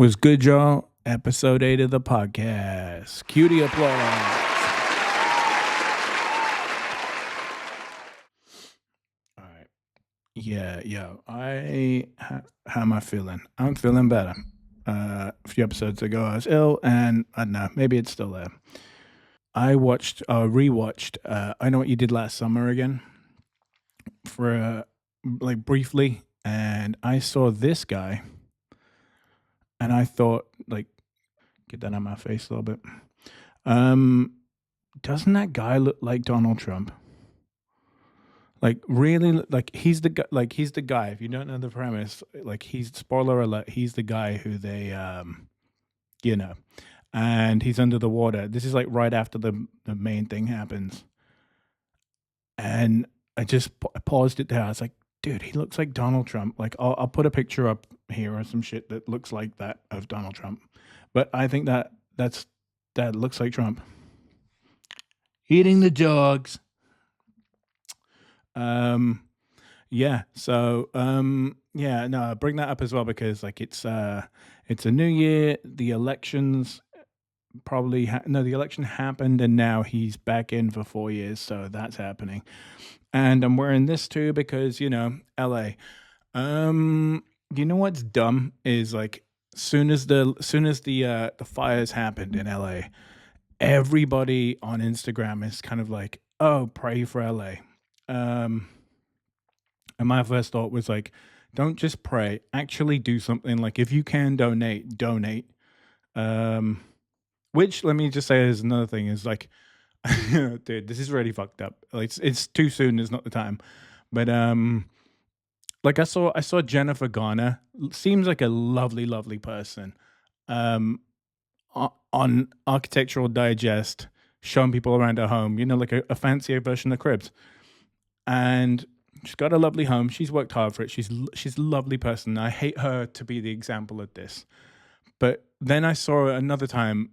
Was good, y'all? Episode 8 of the podcast. Cue the applause. All right. Yeah. How am I feeling? I'm feeling better. A few episodes ago, I was ill, and I don't know, maybe it's still there. I rewatched I Know What You Did Last Summer again for briefly, and I saw this guy, and I thought, get that out of my face a little bit. Doesn't that guy look like Donald Trump? Really, he's the guy. He's the guy. If you don't know the premise, he's spoiler alert. He's the guy who they, and he's under the water. This is right after the main thing happens, and I just paused it there. I was like, dude, he looks like Donald Trump. I'll put a picture up here or some shit that looks like that of Donald Trump, but I think that looks like Trump eating the dogs. Yeah. So, no, I bring that up as well because it's a new year. The elections the election happened and now he's back in for 4 years. So that's happening. And I'm wearing this too because, LA. You know what's dumb is soon as the fires happened in LA, everybody on Instagram is kind of like, oh, pray for LA. And my first thought was don't just pray, actually do something. If you can donate. Which, let me just say, is another thing is dude, this is really fucked up. It's too soon. It's not the time. But I saw Jennifer Garner. Seems like a lovely person. On Architectural Digest, showing people around her home. A fancier version of Cribs. And she's got a lovely home. She's worked hard for it. She's a lovely person. I hate her to be the example of this. But then I saw another time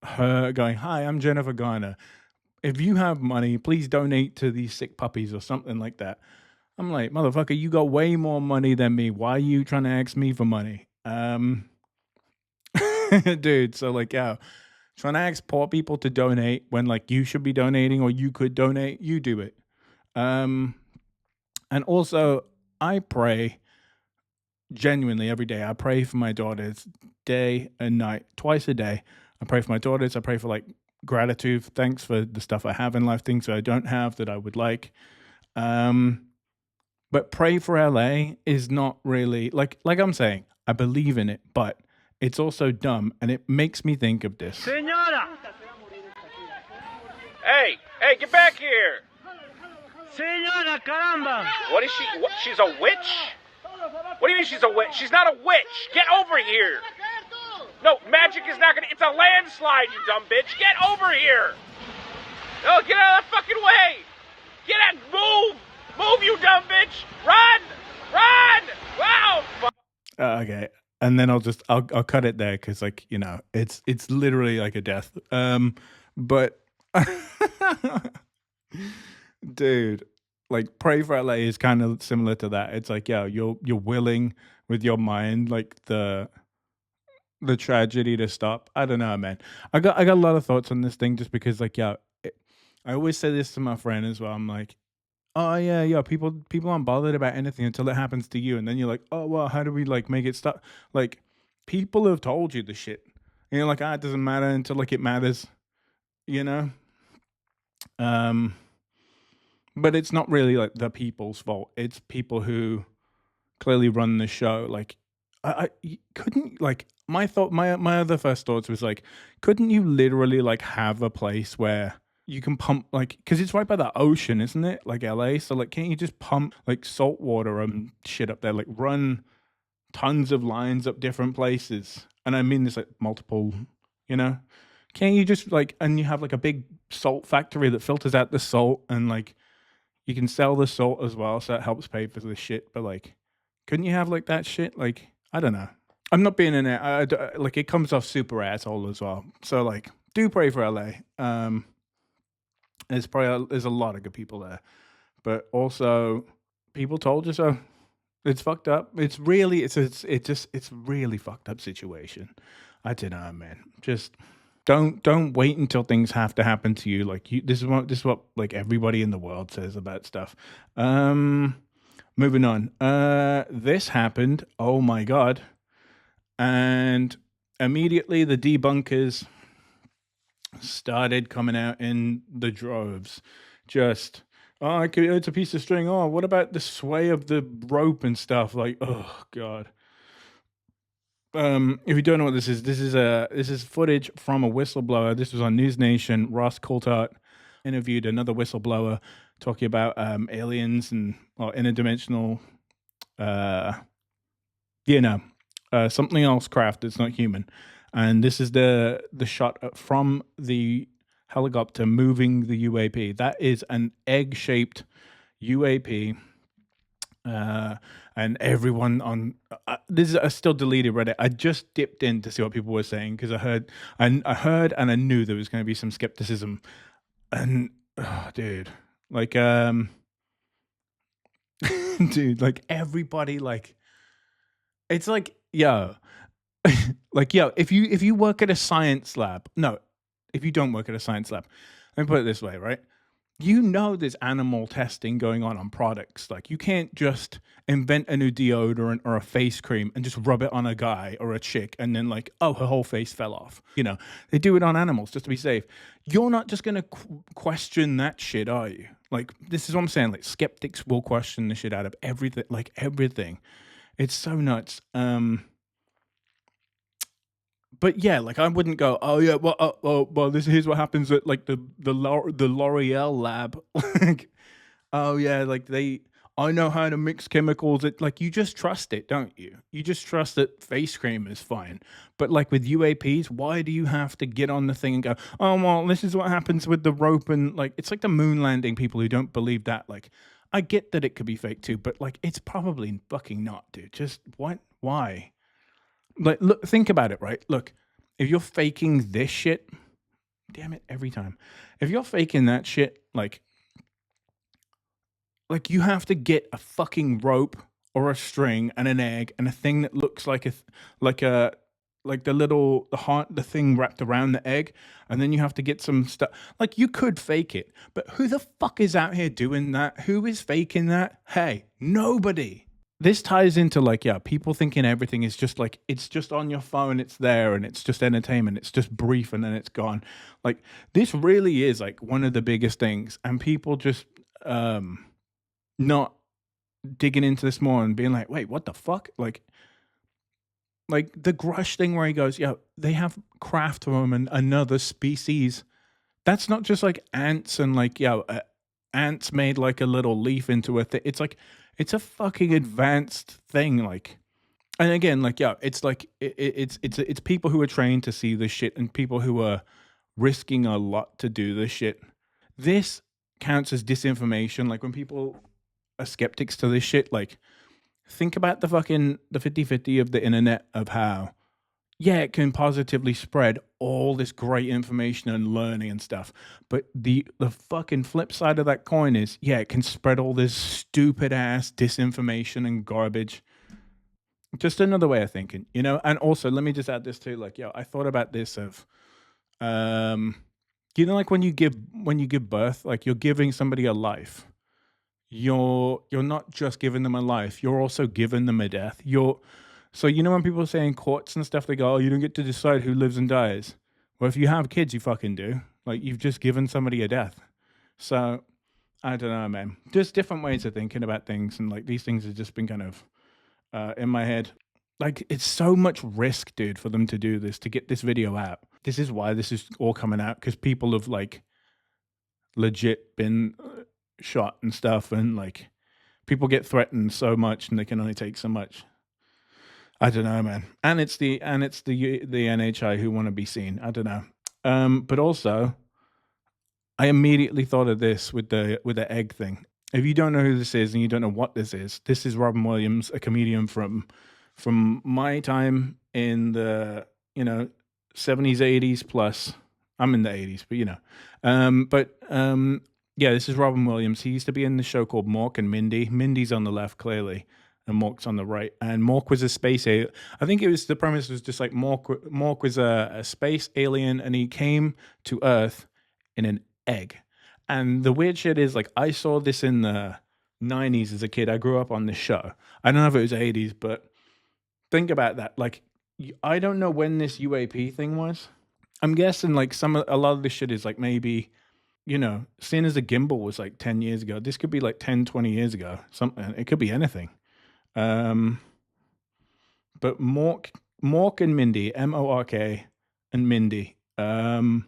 her going, "Hi, I'm Jennifer Garner. If you have money, please donate to these sick puppies," or something like that. I'm like, motherfucker, you got way more money than me. Why are you trying to ask me for money? Dude, so trying to ask poor people to donate when you should be donating or you could donate, you do it. And also, I pray genuinely every day. I pray for my daughters day and night, twice a day. I pray for my daughters. I pray for gratitude, thanks for the stuff I have in life, things that I don't have that I would like. But pray for LA is not really like I'm saying, I believe in it, but it's also dumb, and it makes me think of this. Señora! Hey, get back here! Señora, caramba! What is she? She's a witch? What do you mean she's a witch? She's not a witch! Get over here! No, magic is not gonna... It's a landslide, you dumb bitch! Get over here! No, get out of the fucking way! Get out! Move! Move, you dumb bitch! Run! Wow! Okay. And then I'll cut it there because it's literally like a death. But dude, pray for LA is kind of similar to that. It's you're willing with your mind the tragedy to stop. I don't know, man. I got a lot of thoughts on this thing just because I always say this to my friend as well. I'm like, oh yeah, people aren't bothered about anything until it happens to you, and then you're like, oh well, how do we make it stop? People have told you the shit, and you're like, it doesn't matter until it matters, but it's not really the people's fault. It's people who clearly run the show. I couldn't my other first thoughts was couldn't you literally have a place where you can pump because it's right by the ocean, isn't it? LA, so can't you just pump salt water and shit up there, run tons of lines up different places? And I mean this multiple, can't you just and you have a big salt factory that filters out the salt, and you can sell the salt as well, so it helps pay for the shit. But couldn't you have that shit? I don't know. I'm not being in it. It comes off super asshole as well. So do pray for LA. There's a lot of good people there, but also people told you so. It's fucked up. It's really fucked up situation. I don't know, man. Just don't wait until things have to happen to you. Like this is what like everybody in the world says about stuff. Moving on. This happened. Oh my god. And immediately the debunkers started coming out in the droves. Just, oh, it's a piece of string. Oh, what about the sway of the rope and stuff? Like, oh god. If you don't know what this is footage from a whistleblower. This was on News Nation. Ross Coulthart interviewed another whistleblower talking about aliens and interdimensional, something else craft that's not human. And this is the shot from the helicopter moving the UAP. That is an egg-shaped UAP. And everyone on this is I still deleted Reddit. I just dipped in to see what people were saying because I heard and I knew there was going to be some skepticism. And dude, like dude, like everybody, like it's like yo, like yo, if you work at a science lab, no, if you don't work at a science lab, let me put it this way, right? You know there's animal testing going on products. Like you can't just invent a new deodorant or a face cream and just rub it on a guy or a chick and then like, oh, her whole face fell off. You know, they do it on animals just to be safe. You're not just going to question that shit, are you? Like this is what I'm saying. Like skeptics will question the shit out of everything, like everything. It's so nuts. But yeah, like I wouldn't go, oh yeah, well, here's what happens at like the L'Oreal lab. Like, oh yeah, like I know how to mix chemicals. It like you just trust it, don't you? You just trust that face cream is fine. But like with UAPs, why do you have to get on the thing and go, oh well, this is what happens with the rope and like it's like the moon landing people who don't believe that. Like I get that it could be fake too, but like it's probably fucking not, dude. Just what? Why? Like, look, think about it, right? Look, if you're faking this shit, damn it, every time. If you're faking that shit, like you have to get a fucking rope or a string and an egg and a thing that looks like like the thing wrapped around the egg, and then you have to get some stuff. Like you could fake it, but who the fuck is out here doing that? Who is faking that? Hey, nobody. This ties into like, yeah, people thinking everything is just like, it's just on your phone, it's there, and it's just entertainment, it's just brief, and then it's gone. Like, this really is like one of the biggest things, and people just not digging into this more and being like, wait, what the fuck? Like the Grush thing where he goes, yeah, they have craft from another species. That's not just like ants and like, yeah, ants made like a little leaf into a thing. It's like, it's a fucking advanced thing, like, and again, like, yeah, it's like it's people who are trained to see this shit and people who are risking a lot to do this shit. This counts as disinformation. Like when people are skeptics to this shit, like think about the 50-50 of the internet of how, yeah, it can positively spread all this great information and learning and stuff. But the fucking flip side of that coin is, yeah, it can spread all this stupid ass disinformation and garbage. Just another way of thinking, you know? And also, let me just add this too. Like, I thought about this of, you know, like when you give birth, like you're giving somebody a life. You're not just giving them a life, you're also giving them a death. So you know when people say in courts and stuff, they go, oh, you don't get to decide who lives and dies. Well, if you have kids, you fucking do. Like, you've just given somebody a death. So, I don't know, man. Just different ways of thinking about things. And, like, these things have just been kind of in my head. Like, it's so much risk, dude, for them to do this, to get this video out. This is why this is all coming out, because people have, like, legit been shot and stuff. And, like, people get threatened so much and they can only take so much. I don't know, man. And it's the NHI who want to be seen. I don't know. But also, I immediately thought of this with the egg thing. If you don't know who this is and you don't know what this is Robin Williams, a comedian from my time in the 70s, 80s plus. I'm in the 80s, but yeah, this is Robin Williams. He used to be in the show called Mork and Mindy. Mindy's on the left, clearly. and Mork's on the right. And Mork was a space alien. I think it was the premise was just like Mork was a space alien, and he came to Earth in an egg. And the weird shit is, like, I saw this in the 90s as a kid. I grew up on this show. I don't know if it was 80s, but think about that. Like, I don't know when this UAP thing was. I'm guessing like a lot of this shit is like maybe, seeing as the gimbal was like 10 years ago, this could be like 10, 20 years ago. Something. It could be anything. But Mork and Mindy, Mork and Mindy. And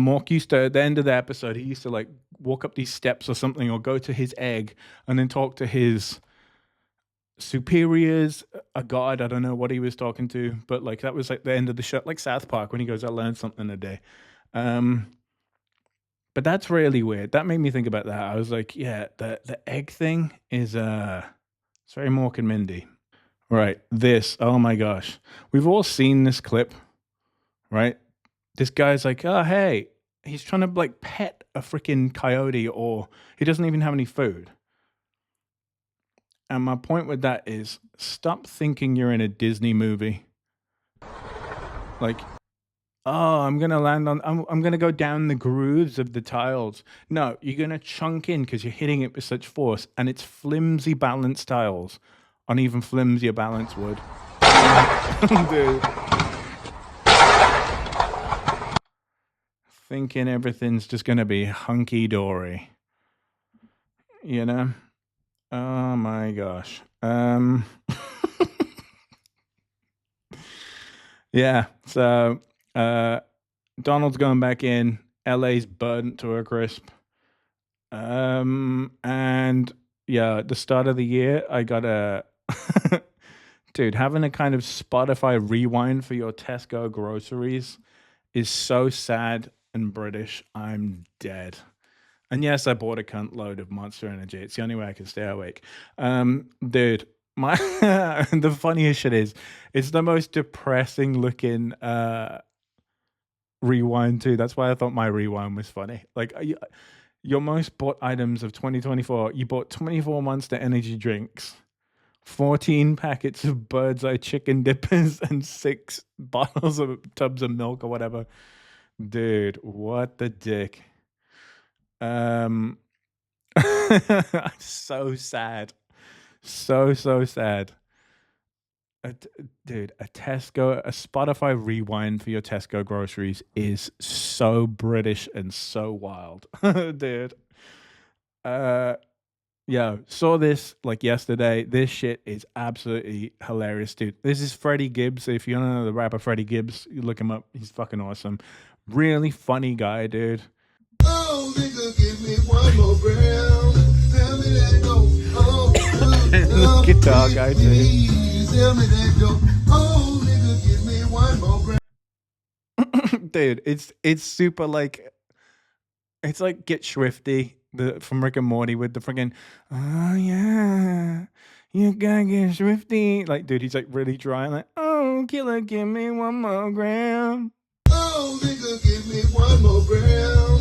Mork used to, at the end of the episode, he used to like walk up these steps or something, or go to his egg and then talk to his superiors, a god. I don't know what he was talking to, but like that was like the end of the show, like South Park when he goes, I learned something a day. But that's really weird. That made me think about that. I was like, yeah, the egg thing is it's very Mork and Mindy. Right. This, oh my gosh. We've all seen this clip, right? This guy's like, oh hey, he's trying to like pet a freaking coyote, or he doesn't even have any food. And my point with that is, stop thinking you're in a Disney movie. Like, oh, I'm gonna go down the grooves of the tiles. No, you're gonna chunk in because you're hitting it with such force, and it's flimsy balance tiles on even flimsier balance wood. Dude. Thinking everything's just gonna be hunky dory. You know? Oh my gosh. Yeah. So Donald's going back in. LA's burnt to a crisp. And yeah, at the start of the year, I got a dude, having a kind of Spotify rewind for your Tesco groceries is so sad and British. I'm dead. And yes, I bought a cunt load of Monster Energy. It's the only way I can stay awake. Dude, my the funniest shit is, it's the most depressing looking rewind too. That's why I thought my rewind was funny. Like, your most bought items of 2024, you bought 24 Monster Energy drinks, 14 packets of Bird's Eye chicken dippers, and 6 bottles of tubs of milk or whatever. Dude, what the dick. So sad. So sad. Dude, a Spotify rewind for your Tesco groceries is so British and so wild. Dude. Yeah, saw this like yesterday. This shit is absolutely hilarious, dude. This is Freddie Gibbs. If you don't know the rapper Freddie Gibbs, you look him up. He's fucking awesome. Really funny guy, dude. Oh, nigga, give me one more gram. Tell me that no. Oh, guitar guy too. Tell me that no. Oh, nigga, give me one more gram. Dude, it's super like, it's like Get Swifty from Rick and Morty with the freaking, oh yeah, you gotta get swifty. Like, dude, he's like really dry, like, oh killer, give me one more gram. Oh nigga, give me one more gram.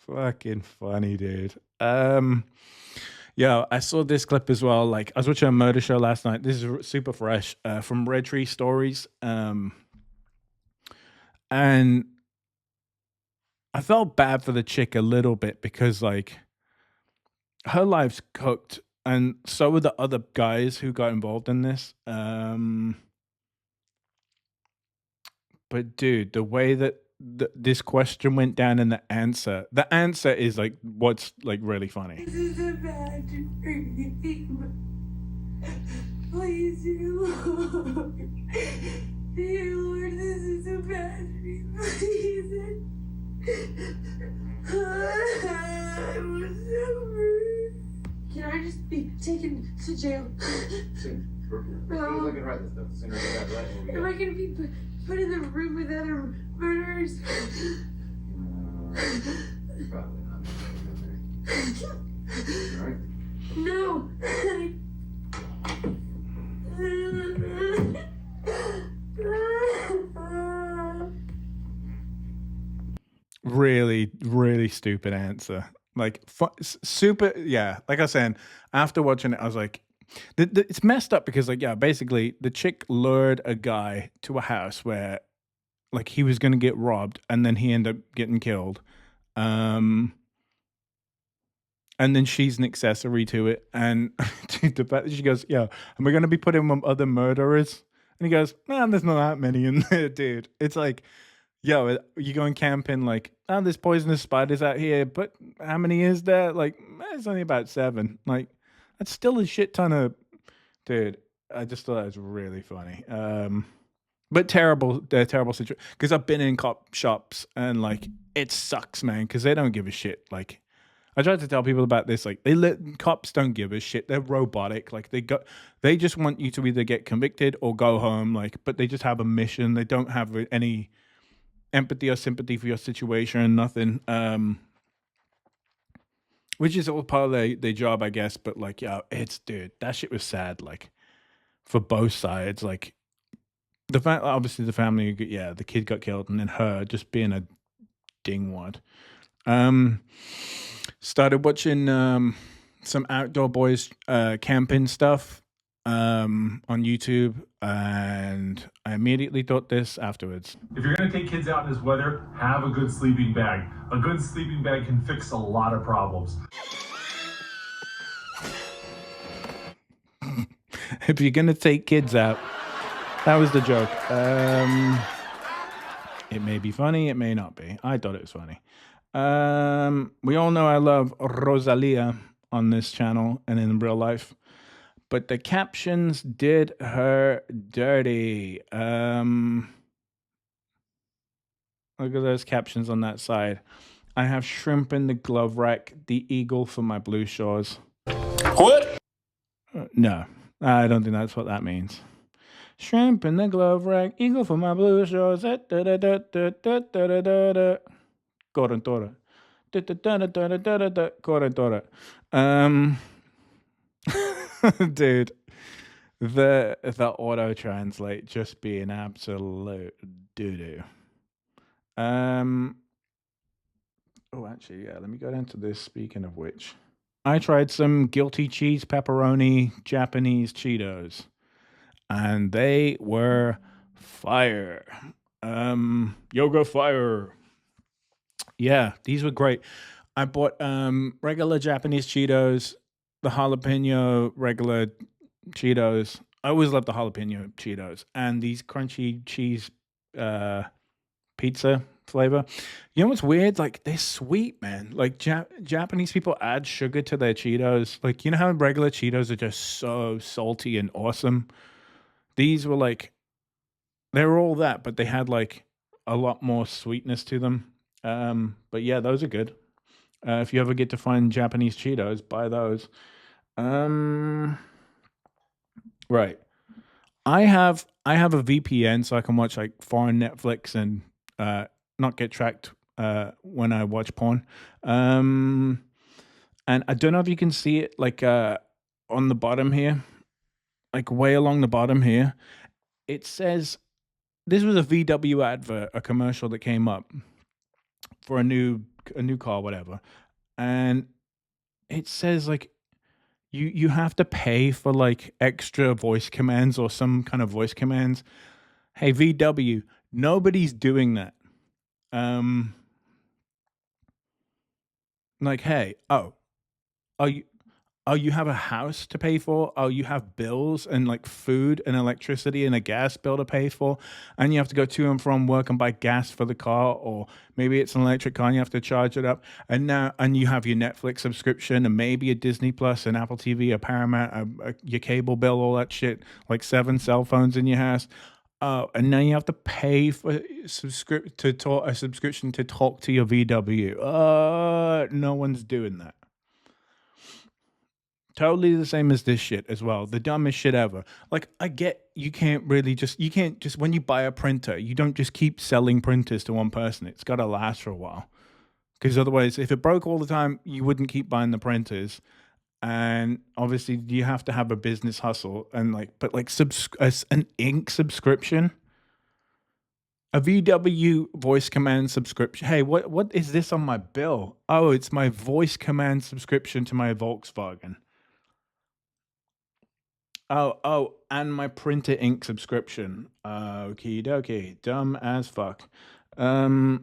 Fucking funny, dude. Yeah, I saw this clip as well. Like, I was watching a motor show last night. This is super fresh, from Red Tree Stories. And I felt bad for the chick a little bit because, like, her life's cooked, and so were the other guys who got involved in this. But dude, the way that this question went down and the answer is like what's like really funny. This is a bad dream. Please, dear Lord. Dear Lord, this is a bad dream. Please. I'm so rude. Can I just be taken to jail? No. Am I gonna be put in the room with other murderers? Probably not. Alright? No. Really, really stupid answer. Like super, yeah. Like I was saying, after watching it, I was like, it's messed up because like yeah, basically the chick lured a guy to a house where like he was gonna get robbed, and then he ended up getting killed. Um, and then she's an accessory to it. And dude, the fact that she goes, "Yeah, and we're gonna be putting with other murderers," and he goes, "Man, there's not that many in there, dude." It's like, yo, you going camping? Like, oh, there's poisonous spiders out here, but how many is there? Like, it's only about 7. Like, that's still a shit ton of, dude. I just thought it was really funny. But terrible, terrible situation. Because I've been in cop shops and like it sucks, man. Because they don't give a shit. Like I tried to tell people about this. Like cops don't give a shit. They're robotic. Like they just want you to either get convicted or go home. Like, but they just have a mission. They don't have any empathy or sympathy for your situation. Nothing. Which is all part of their job, I guess. But like, yeah, it's dude, that shit was sad. Like for both sides. Like the obviously the family, yeah, the kid got killed, and then her just being a dingwad. Started watching some outdoor boys camping stuff on YouTube, and I immediately thought this afterwards. If you're going to take kids out in this weather, have a good sleeping bag. A good sleeping bag can fix a lot of problems. If you're going to take kids out, that was the joke. It may be funny, it may not be. I thought it was funny. We all know I love Rosalia on this channel and in real life, but the captions did her dirty. Look at those captions on that side. I have shrimp in the glove rack, the eagle for my blue shores. What? No, I don't think that's what that means. Shrimp in the glove rack, eagle for my blue shores. Corentora. Corentora. Dude, the auto translate just being absolute doo doo. Oh, actually, yeah. Let me go down to this. Speaking of which, I tried some guilty cheese pepperoni Japanese Cheetos, and they were fire. Yoga fire. Yeah, these were great. I bought regular Japanese Cheetos, the jalapeno regular Cheetos. I always love the jalapeno Cheetos, and these crunchy cheese pizza flavor. You know what's weird? Like they're sweet, man. Like Japanese people add sugar to their Cheetos. Like you know how regular Cheetos are just so salty and awesome. These were like they were all that, but they had like a lot more sweetness to them. But yeah, those are good. If you ever get to find Japanese Cheetos, buy those. Right. I have a VPN so I can watch like foreign Netflix and not get tracked when I watch porn. And I don't know if you can see it like on the bottom here, like way along the bottom here. It says this was a VW advert, a commercial that came up for a new car, whatever, and it says like you have to pay for like extra voice commands or some kind of voice commands. Hey VW, nobody's doing that. Like hey, are you you have a house to pay for. You have bills and like food and electricity and a gas bill to pay for. And you have to go to and from work and buy gas for the car, or maybe it's an electric car and you have to charge it up. And you have your Netflix subscription and maybe a Disney Plus and Apple TV, a Paramount, your cable bill, all that shit, like 7 cell phones in your house. And now you have to pay for a subscription to talk to your VW. No one's doing that. Totally the same as this shit as well. The dumbest shit ever. Like, I get you can't just, when you buy a printer, you don't just keep selling printers to one person. It's got to last for a while. Because otherwise, if it broke all the time, you wouldn't keep buying the printers. And obviously, you have to have a business hustle. And like, but like, an ink subscription. A VW voice command subscription. Hey, what is this on my bill? Oh, it's my voice command subscription to my Volkswagen. Oh, and my printer ink subscription. Okie dokie. Dumb as fuck. Joe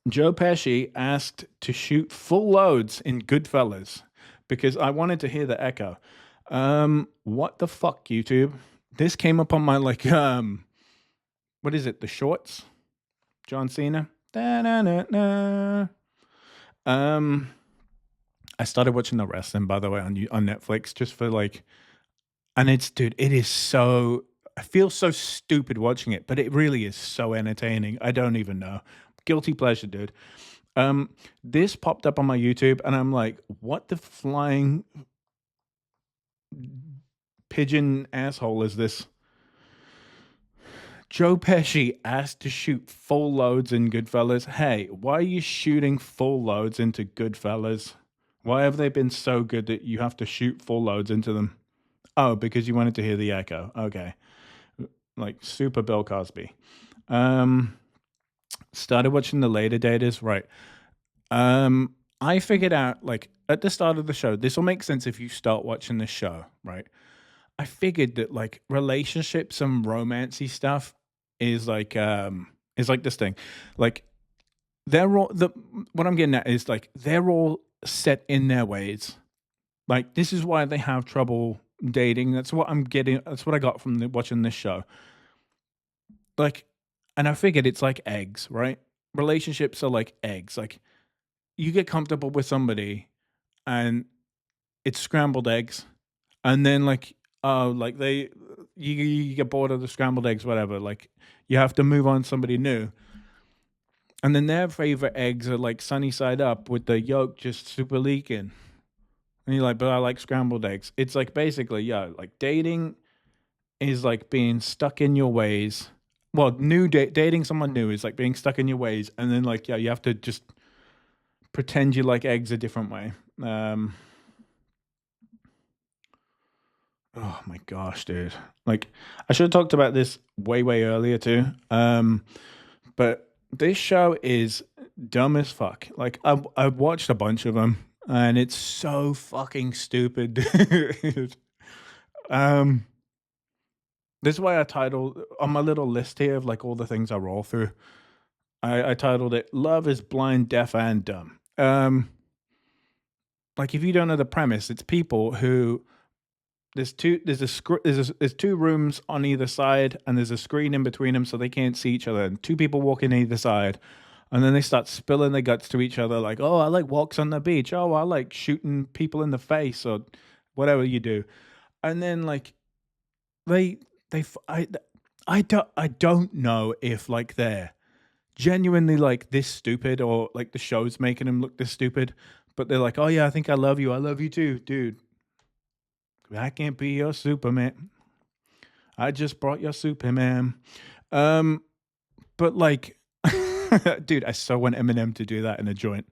Pesci asked to shoot full loads in Goodfellas because I wanted to hear the echo. What the fuck, YouTube? This came up on my what is it? The shorts? John Cena. Da-na-na-na. I started watching the wrestling, by the way, on Netflix, just for and dude, it is so. I feel so stupid watching it, but it really is so entertaining. I don't even know. Guilty pleasure, dude. This popped up on my YouTube, and I'm like, what the flying pigeon asshole is this? Joe Pesci asked to shoot full loads in Goodfellas. Hey, why are you shooting full loads into Goodfellas? Why have they been so good that you have to shoot full loads into them? Oh, because you wanted to hear the echo. Okay. Like super Bill Cosby. Started watching the later daters. Right. I figured out, at the start of the show, this will make sense if you start watching the show, right? I figured that relationships and romancy stuff is this thing. Like they're all what I'm getting at is they're all set in their ways. Like this is why they have trouble dating. That's what I'm getting. That's what I got from watching this show. And I figured it's like eggs, right? Relationships are like eggs. Like you get comfortable with somebody and it's scrambled eggs. And then you get bored of the scrambled eggs, whatever. Like you have to move on to somebody new. And then their favorite eggs are like sunny side up with the yolk just super leaking. And you're like, but I like scrambled eggs. It's basically, dating is like being stuck in your ways. Well, dating someone new is like being stuck in your ways. And then you have to just pretend you like eggs a different way. Oh my gosh, dude. I should have talked about this way, way earlier too. But this show is dumb as fuck. I've watched a bunch of them and it's so fucking stupid, dude. This is why I titled on my little list here of all the things I roll through. I titled it "Love is Blind, Deaf, and Dumb." If you don't know the premise, it's people who there's two rooms on either side, and there's a screen in between them, so they can't see each other. And two people walking either side, and then they start spilling their guts to each other, like, "Oh, I like walks on the beach. Oh, I like shooting people in the face, or whatever you do." And then I don't know if they're genuinely this stupid or the show's making them look this stupid, but they're like, "Oh yeah, I think I love you too, dude. I can't be your Superman. I just brought your Superman." But dude, I so want Eminem to do that in a joint.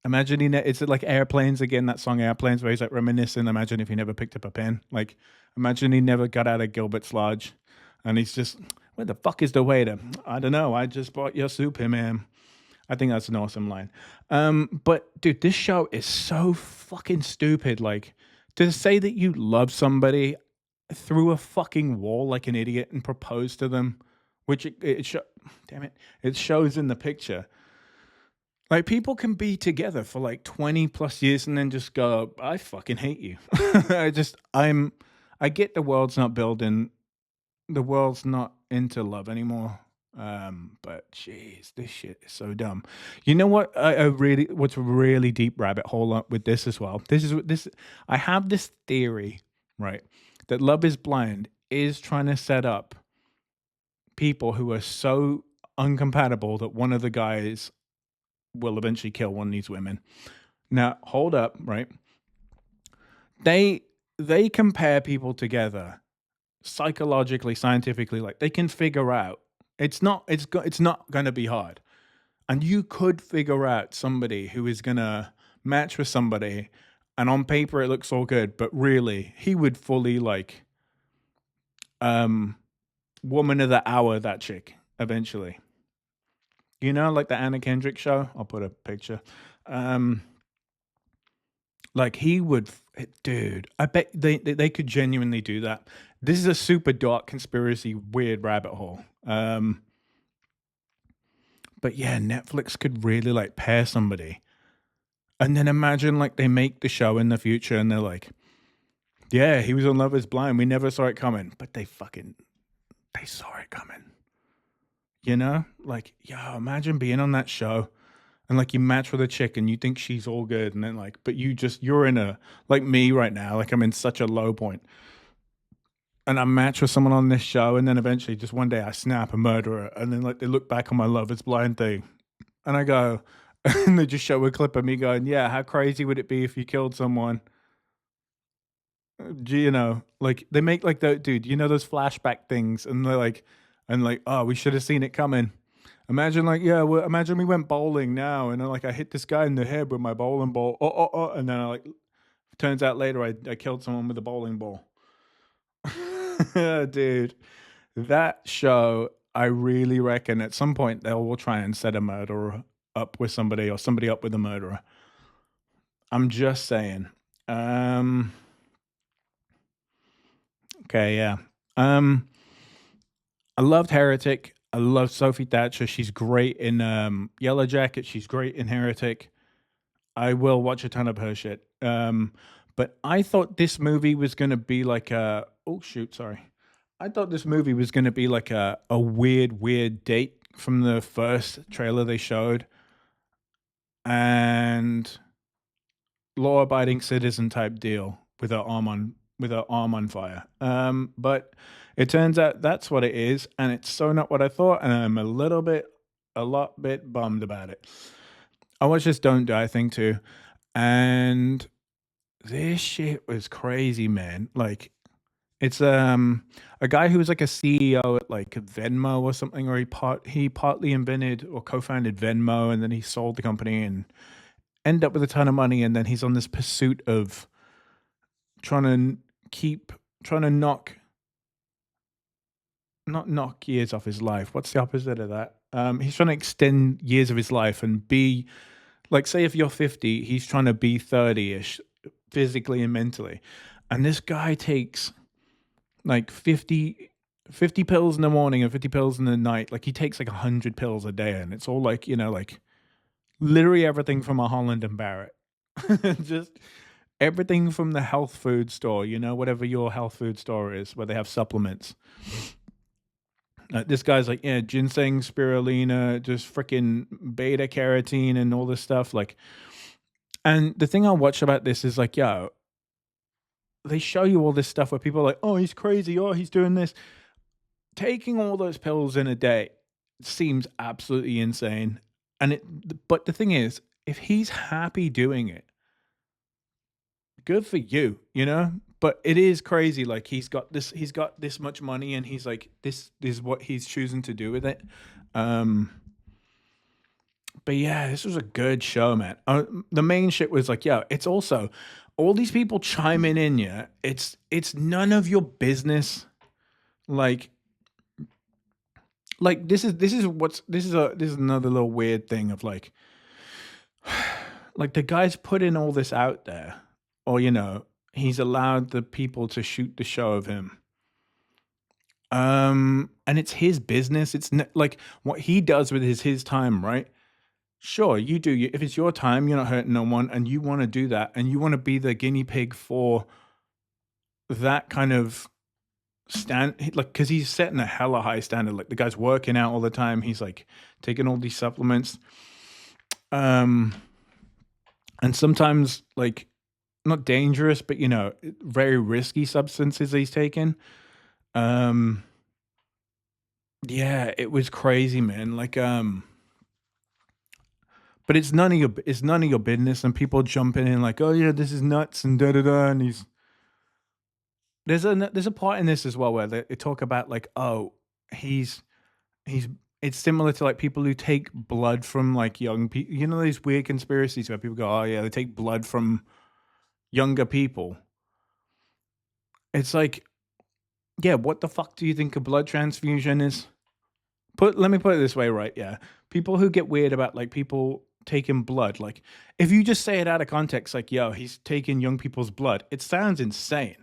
Imagine it's like Airplanes again, that song Airplanes, where he's reminiscing. Imagine if he never picked up a pen. Imagine he never got out of Gilbert's Lodge and he's just, "Where the fuck is the waiter? I don't know. I just bought your Superman." I think that's an awesome line. But dude, this show is so fucking stupid. To say that you love somebody through a fucking wall like an idiot and propose to them, which it shows in the picture. People can be together for 20 plus years and then just go, "I fucking hate you." I get the world's not into love anymore. But jeez, this shit is so dumb. You know what? What's a really deep rabbit hole up with this as well. I have this theory, right? That Love is Blind is trying to set up people who are so uncompatible that one of the guys will eventually kill one of these women. Now, hold up, right? They compare people together psychologically, scientifically. They can figure out it's not going to be hard, and you could figure out somebody who is going to match with somebody, and on paper it looks all good, but really he would fully woman of the hour, that chick, eventually. You know, like the Anna Kendrick show? I'll put a picture. Um, like he would, dude, I bet they could genuinely do that. This is a super dark conspiracy, weird rabbit hole. But yeah, Netflix could really like pair somebody. And then imagine like they make the show in the future and they're like, yeah, he was on Love is Blind. We never saw it coming. But they saw it coming. You know? Like, yo, imagine being on that show and like you match with a chick and you think she's all good. And then like, but you're in a, like me right now, like I'm in such a low point. And I match with someone on this show. And then eventually just one day I snap and murder her. And then like they look back on my Love is Blind thing. And I go, and they just show a clip of me going, yeah, how crazy would it be if you killed someone? You know, like they make like the dude, you know, those flashback things, and they're like, and like, oh, we should have seen it coming. Imagine like, yeah, well, imagine we went bowling now, and then like I hit this guy in the head with my bowling ball. And then I like, turns out later I killed someone with a bowling ball. Dude, that show, I really reckon at some point they will try and set a murderer up with somebody or somebody up with a murderer. I'm just saying. Okay, yeah. I loved Heretic. I love Sophie Thatcher. She's great in Yellow Jacket. She's great in Heretic. I will watch a ton of her shit. But I thought this movie was gonna be like a sorry. I thought this movie was gonna be like a weird date from the first trailer they showed. And law abiding citizen type deal with her arm on fire. But it turns out that's what it is, and it's so not what I thought, and I'm a lot bit bummed about it. I watched this Don't Die thing too, and this shit was crazy, man. Like it's a guy who was like a CEO at like Venmo or something, or he partly invented or co-founded Venmo, and then he sold the company and ended up with a ton of money, and then he's on this pursuit of trying to not knock years off his life. What's the opposite of that? He's trying to extend years of his life and be like, say if you're 50, he's trying to be 30-ish physically and mentally. And this guy takes like 50 pills in the morning and 50 pills in the night. Like he takes like 100 pills a day, and it's all like, you know, like literally everything from a Holland and Barrett. Just everything from the health food store, you know, whatever your health food store is, where they have supplements. This guy's like, yeah, ginseng, spirulina, just freaking beta carotene and all this stuff. Like, and the thing I watch about this is like, yo, they show you all this stuff where people are like, oh, he's crazy. Oh, he's doing this. Taking all those pills in a day seems absolutely insane. But the thing is, if he's happy doing it, good for you, you know? But it is crazy. Like he's got this much money, and he's like, this is what he's choosing to do with it. But yeah, this was a good show, man. The main shit was like, yeah, it's also all these people chiming in. Yeah, it's none of your business. Like this is another little weird thing of like the guy's putting all this out there, or you know, he's allowed the people to shoot the show of him. And it's his business. It's like what he does with his time, right? Sure, you do. If it's your time, you're not hurting no one, and you want to do that, and you want to be the guinea pig for that kind of like, because he's setting a hella high standard. Like the guy's working out all the time. He's like taking all these supplements, and sometimes like not dangerous, but you know, very risky substances he's taking. Yeah, it was crazy, man. Like, but it's none of your business, and people jumping in like, oh yeah, this is nuts and da da da, and there's a part in this as well where they talk about like, oh, he's it's similar to like people who take blood from like young people. You know these weird conspiracies where people go, oh yeah, they take blood from younger people. It's like yeah, what the fuck do you think a blood transfusion is? Let me put it this way, right? Yeah. People who get weird about like people taking blood, like if you just say it out of context, like, yo, he's taking young people's blood, it sounds insane.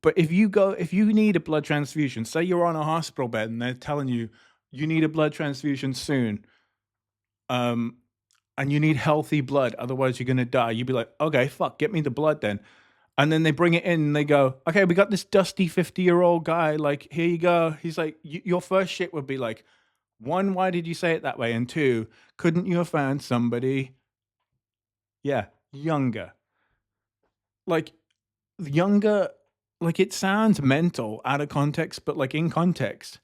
But if you need a blood transfusion, say you're on a hospital bed and they're telling you you need a blood transfusion soon, um, and you need healthy blood, otherwise you're gonna die. You'd be like, okay, fuck, get me the blood then. And then they bring it in and they go, okay, we got this dusty 50-year-old guy. Like, here you go. He's like, your first shit would be like, one, why did you say it that way? And two, couldn't you have found somebody, yeah, younger? Like, younger, like it sounds mental out of context, but like in context,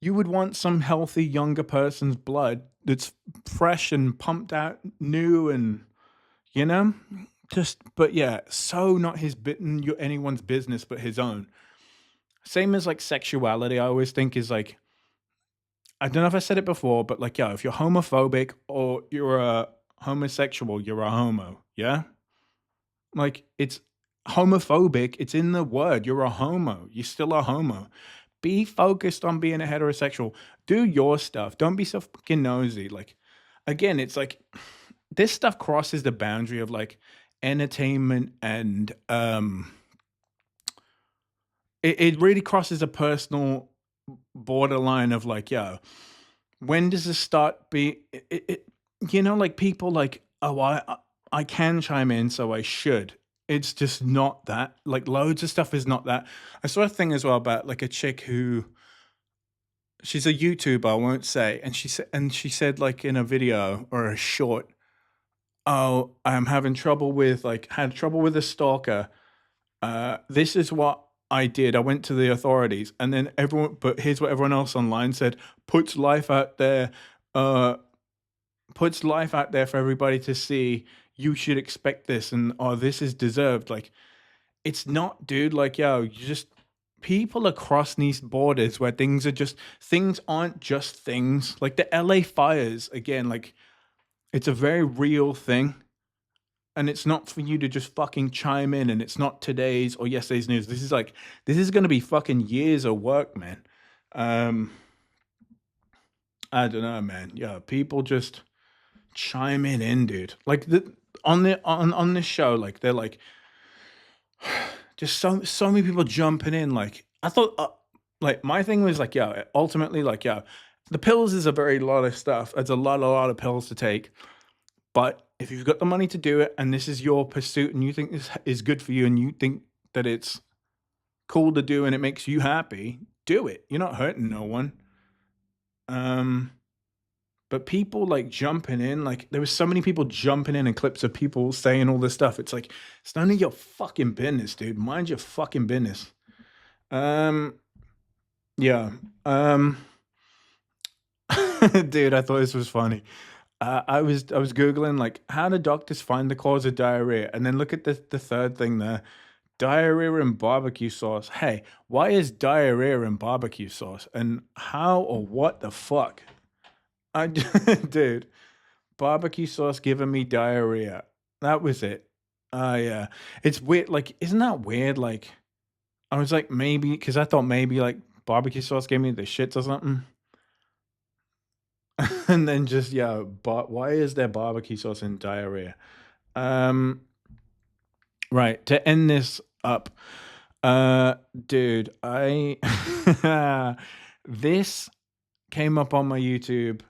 you would want some healthy younger person's blood that's fresh and pumped out new and, you know? Just, but yeah, so not his bit, anyone's business but his own. Same as like sexuality, I always think is like, I don't know if I said it before, but like, yo, if you're homophobic or you're a homosexual, you're a homo. Yeah. Like, it's homophobic. It's in the word. You're a homo. You're still a homo. Be focused on being a heterosexual. Do your stuff. Don't be so fucking nosy. Like, again, it's like this stuff crosses the boundary of like entertainment and it really crosses a personal borderline of like, yo, when does this start be you know, like people like, oh, I can chime in, so I should. It's just not that. Like loads of stuff is not that. I saw a thing as well about like a chick who she's a YouTuber, I won't say, and she said like in a video or a short, oh, I'm having trouble with like had trouble with a stalker. This is what I did. I went to the authorities, and then but here's what everyone else online said: puts life out there, puts life out there for everybody to see. You should expect this, and oh, this is deserved. Like, it's not, dude. Like, yo, you just people across these borders where things aren't just things. Like the LA fires again. Like, it's a very real thing. And it's not for you to just fucking chime in, and it's not today's or yesterday's news. This is going to be fucking years of work, man. I don't know, man. Yeah, people just chime in, dude. Like on this show, like they're like, just so many people jumping in. Like I thought, like my thing was like, yeah, ultimately, like, yeah, the pills is a very lot of stuff. It's a lot of pills to take. But if you've got the money to do it and this is your pursuit and you think this is good for you and you think that it's cool to do and it makes you happy, do it. You're not hurting no one. But people like jumping in, like there was so many people jumping in and clips of people saying all this stuff. It's like, it's none of your fucking business, dude. Mind your fucking business. Yeah. Dude, I thought this was funny. I was Googling like how do doctors find the cause of diarrhea, and then look at the third thing there, diarrhea and barbecue sauce. Hey, why is diarrhea and barbecue sauce, and how or what the fuck? Dude, barbecue sauce giving me diarrhea. That was it. Yeah, it's weird. Like, isn't that weird? Like, I was like maybe because I thought maybe like barbecue sauce gave me the shits or something. And then just yeah, but why is there barbecue sauce in diarrhea? Right, to end this up, dude, this came up on my YouTube,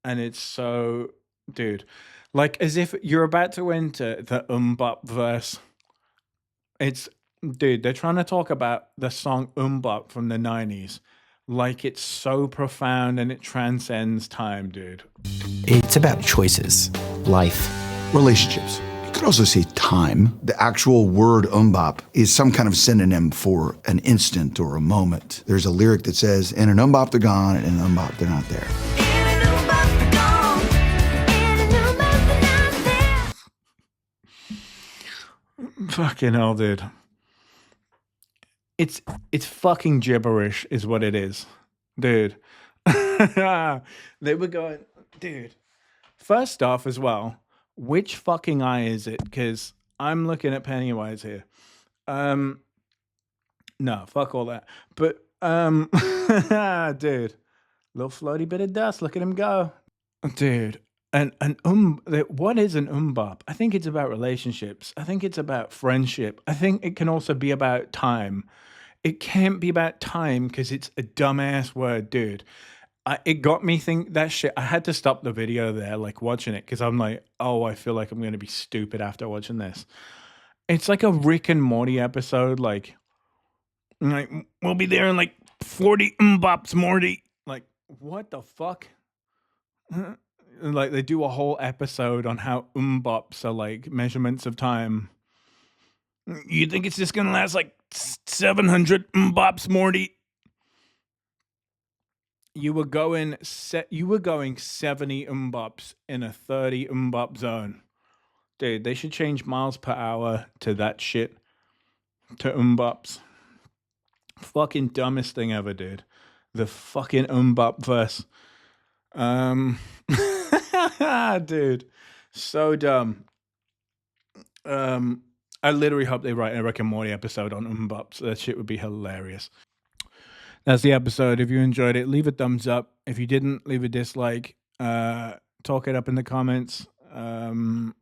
and it's so, dude, like as if you're about to enter the Mmmbop verse. It's, dude, they're trying to talk about the song Mmmbop from the 90s. Like it's so profound and it transcends time, dude. It's about choices, life, relationships. You could also say time. The actual word Mmmbop is some kind of synonym for an instant or a moment. There's a lyric that says, in an Mmmbop they're gone, and in an Mmmbop they're not there. Fucking hell, dude. It's fucking gibberish is what it is, dude. They were going, dude. First off as well, which fucking eye is it? Because I'm looking at Pennywise here. No, fuck all that. But dude, little floaty bit of dust. Look at him go, dude. What is an Mmmbop? I think it's about relationships. I think it's about friendship. I think it can also be about time. It can't be about time because it's a dumbass word, dude. It got me think that shit. I had to stop the video there, like watching it, because I'm like, oh, I feel like I'm gonna be stupid after watching this. It's like a Rick and Morty episode, like we'll be there in like 40 Mmbops, Morty. Like, what the fuck? Like they do a whole episode on how Mmbops are like measurements of time. You think it's just gonna last like 700 Mmbops, Morty? You were going 70 Mmbops in a 30 Mmbopp zone. Dude, they should change miles per hour to that shit. To Mmbops. Fucking dumbest thing ever, dude. The fucking Mmmbop verse. Dude. So dumb. I literally hope they write a Rick and Morty episode on Mmbops. That shit would be hilarious. That's the episode. If you enjoyed it, leave a thumbs up. If you didn't, leave a dislike. Talk it up in the comments. And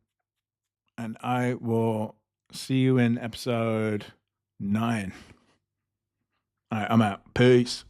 I will see you in episode 9. All right, I'm out. Peace.